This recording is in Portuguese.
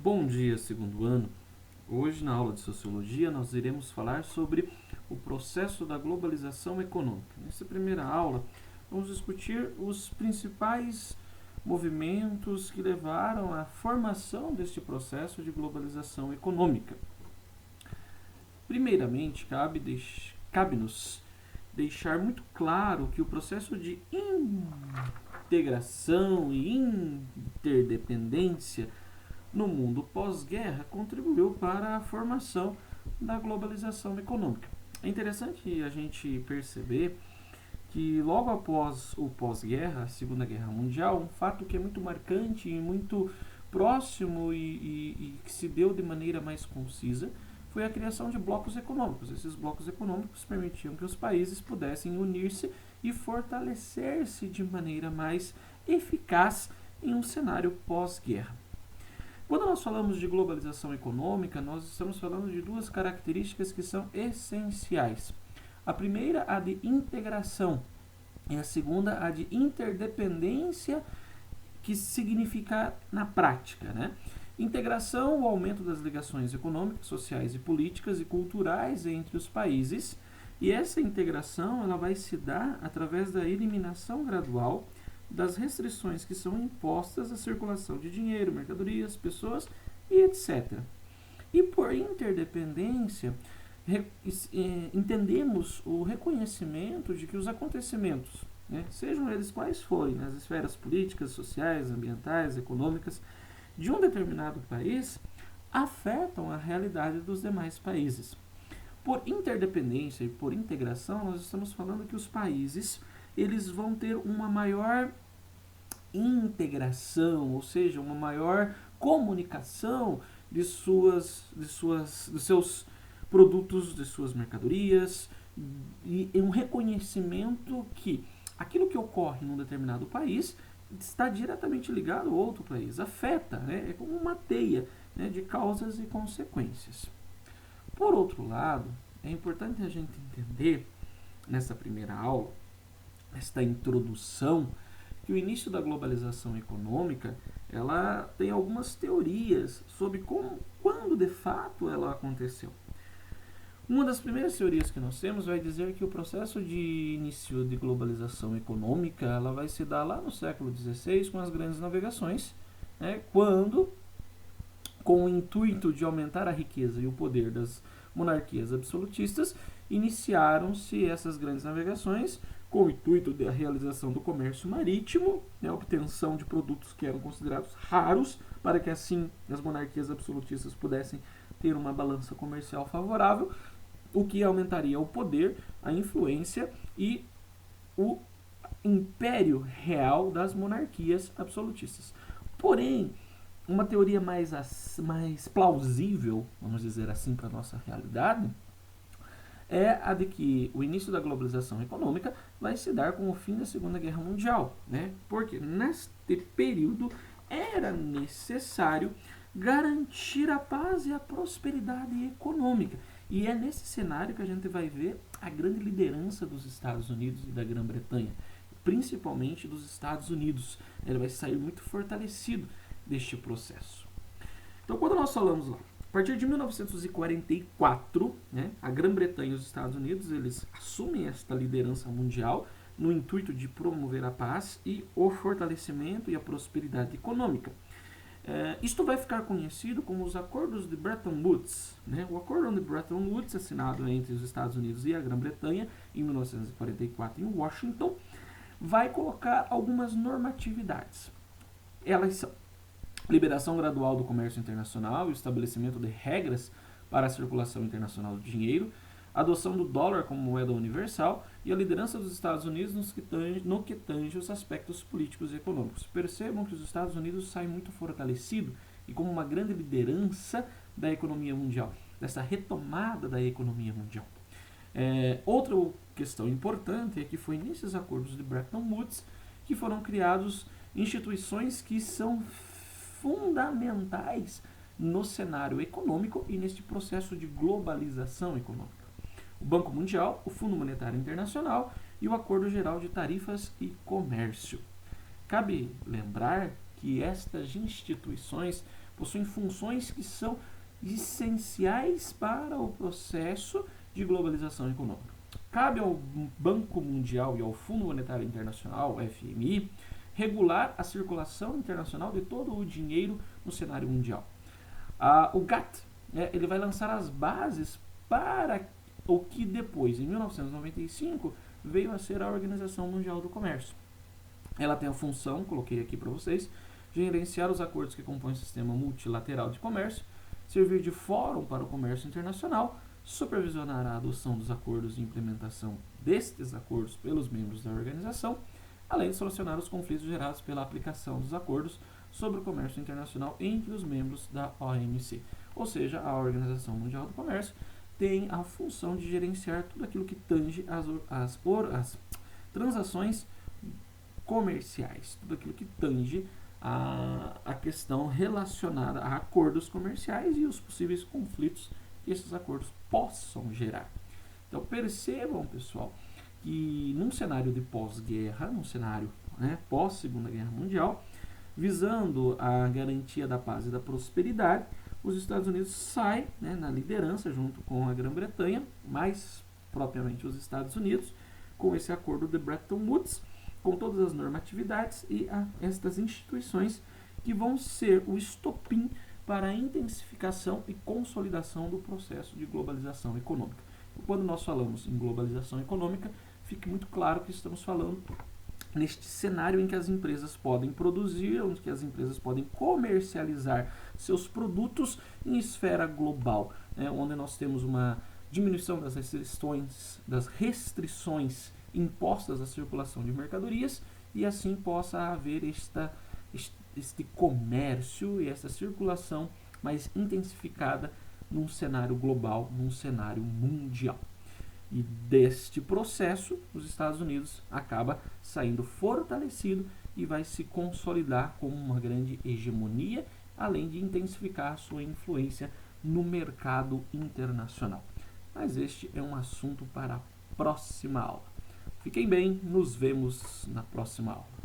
Bom dia, segundo ano. Hoje, na aula de Sociologia, nós iremos falar sobre o processo da globalização econômica. Nessa primeira aula, vamos discutir os principais movimentos que levaram à formação deste processo de globalização econômica. Primeiramente, cabe-nos deixar muito claro que o processo de integração e interdependência no mundo pós-guerra contribuiu para a formação da globalização econômica. É interessante a gente perceber que logo após o pós-guerra, a Segunda Guerra Mundial, um fato que é muito marcante e muito próximo e que se deu de maneira mais concisa foi a criação de blocos econômicos. Esses blocos econômicos permitiam que os países pudessem unir-se e fortalecer-se de maneira mais eficaz em um cenário pós-guerra. Quando nós falamos de globalização econômica, nós estamos falando de duas características que são essenciais. A primeira, a de integração, e a segunda, a de interdependência, que significa na prática, né? Integração, o aumento das ligações econômicas, sociais e políticas e culturais entre os países, e essa integração ela vai se dar através da eliminação gradual das restrições que são impostas à circulação de dinheiro, mercadorias, pessoas e etc. E por interdependência, entendemos o reconhecimento de que os acontecimentos, sejam eles quais forem, nas esferas políticas, sociais, ambientais, econômicas, de um determinado país, afetam a realidade dos demais países. Por interdependência e por integração, nós estamos falando que os países eles vão ter uma maior integração, ou seja, uma maior comunicação dos seus produtos, de suas mercadorias, e um reconhecimento que aquilo que ocorre num determinado país está diretamente ligado a outro país, afeta, é como uma teia de causas e consequências. Por outro lado, é importante a gente entender, nessa primeira aula, esta introdução, que o início da globalização econômica ela tem algumas teorias sobre quando de fato ela aconteceu. Uma das primeiras teorias que nós temos vai dizer que o processo de início de globalização econômica ela vai se dar lá no século XVI com as grandes navegações, quando, com o intuito de aumentar a riqueza e o poder das monarquias absolutistas, iniciaram-se essas grandes navegações com o intuito da realização do comércio marítimo, a obtenção de produtos que eram considerados raros, para que assim as monarquias absolutistas pudessem ter uma balança comercial favorável, o que aumentaria o poder, a influência e o império real das monarquias absolutistas. Porém, uma teoria mais plausível, vamos dizer assim, para a nossa realidade, é a de que o início da globalização econômica vai se dar com o fim da Segunda Guerra Mundial, porque neste período era necessário garantir a paz e a prosperidade econômica. E é nesse cenário que a gente vai ver a grande liderança dos Estados Unidos e da Grã-Bretanha, principalmente dos Estados Unidos. Ele vai sair muito fortalecido deste processo. Então, quando nós falamos lá, a partir de 1944, a Grã-Bretanha e os Estados Unidos eles assumem esta liderança mundial no intuito de promover a paz e o fortalecimento e a prosperidade econômica. Isto vai ficar conhecido como os Acordos de Bretton Woods. O Acordo de Bretton Woods, assinado entre os Estados Unidos e a Grã-Bretanha em 1944 em Washington, vai colocar algumas normatividades. Elas são liberação gradual do comércio internacional e o estabelecimento de regras para a circulação internacional do dinheiro, adoção do dólar como moeda universal e a liderança dos Estados Unidos no que tange os aspectos políticos e econômicos. Percebam que os Estados Unidos saem muito fortalecido e como uma grande liderança da economia mundial, dessa retomada da economia mundial. Outra questão importante é que foi nesses acordos de Bretton Woods que foram criados instituições que são fundamentais no cenário econômico e neste processo de globalização econômica. O Banco Mundial, o Fundo Monetário Internacional e o Acordo Geral de Tarifas e Comércio. Cabe lembrar que que estas instituições possuem funções que são essenciais para o processo de globalização econômica. Cabe ao Banco Mundial e ao Fundo Monetário Internacional, FMI, regular a circulação internacional de todo o dinheiro no cenário mundial. O GATT, ele vai lançar as bases para o que depois, em 1995, veio a ser a Organização Mundial do Comércio. Ela tem a função, coloquei aqui para vocês, de gerenciar os acordos que compõem o sistema multilateral de comércio, servir de fórum para o comércio internacional, supervisionar a adoção dos acordos e implementação destes acordos pelos membros da organização, além de solucionar os conflitos gerados pela aplicação dos acordos sobre o comércio internacional entre os membros da OMC. Ou seja, a Organização Mundial do Comércio tem a função de gerenciar tudo aquilo que tange as transações comerciais, tudo aquilo que tange a questão relacionada a acordos comerciais e os possíveis conflitos que esses acordos possam gerar. Então percebam, pessoal, que num cenário de pós-guerra, num cenário pós-Segunda Guerra Mundial, visando a garantia da paz e da prosperidade, os Estados Unidos saem na liderança junto com a Grã-Bretanha, mais propriamente os Estados Unidos, com esse acordo de Bretton Woods, com todas as normatividades e estas instituições que vão ser o estopim para a intensificação e consolidação do processo de globalização econômica. E quando nós falamos em globalização econômica, fique muito claro que estamos falando neste cenário em que as empresas podem produzir, onde que as empresas podem comercializar seus produtos em esfera global, onde nós temos uma diminuição das restrições impostas à circulação de mercadorias e assim possa haver este comércio e essa circulação mais intensificada num cenário global, num cenário mundial. E deste processo, os Estados Unidos acaba saindo fortalecido e vai se consolidar como uma grande hegemonia, além de intensificar a sua influência no mercado internacional. Mas este é um assunto para a próxima aula. Fiquem bem, nos vemos na próxima aula.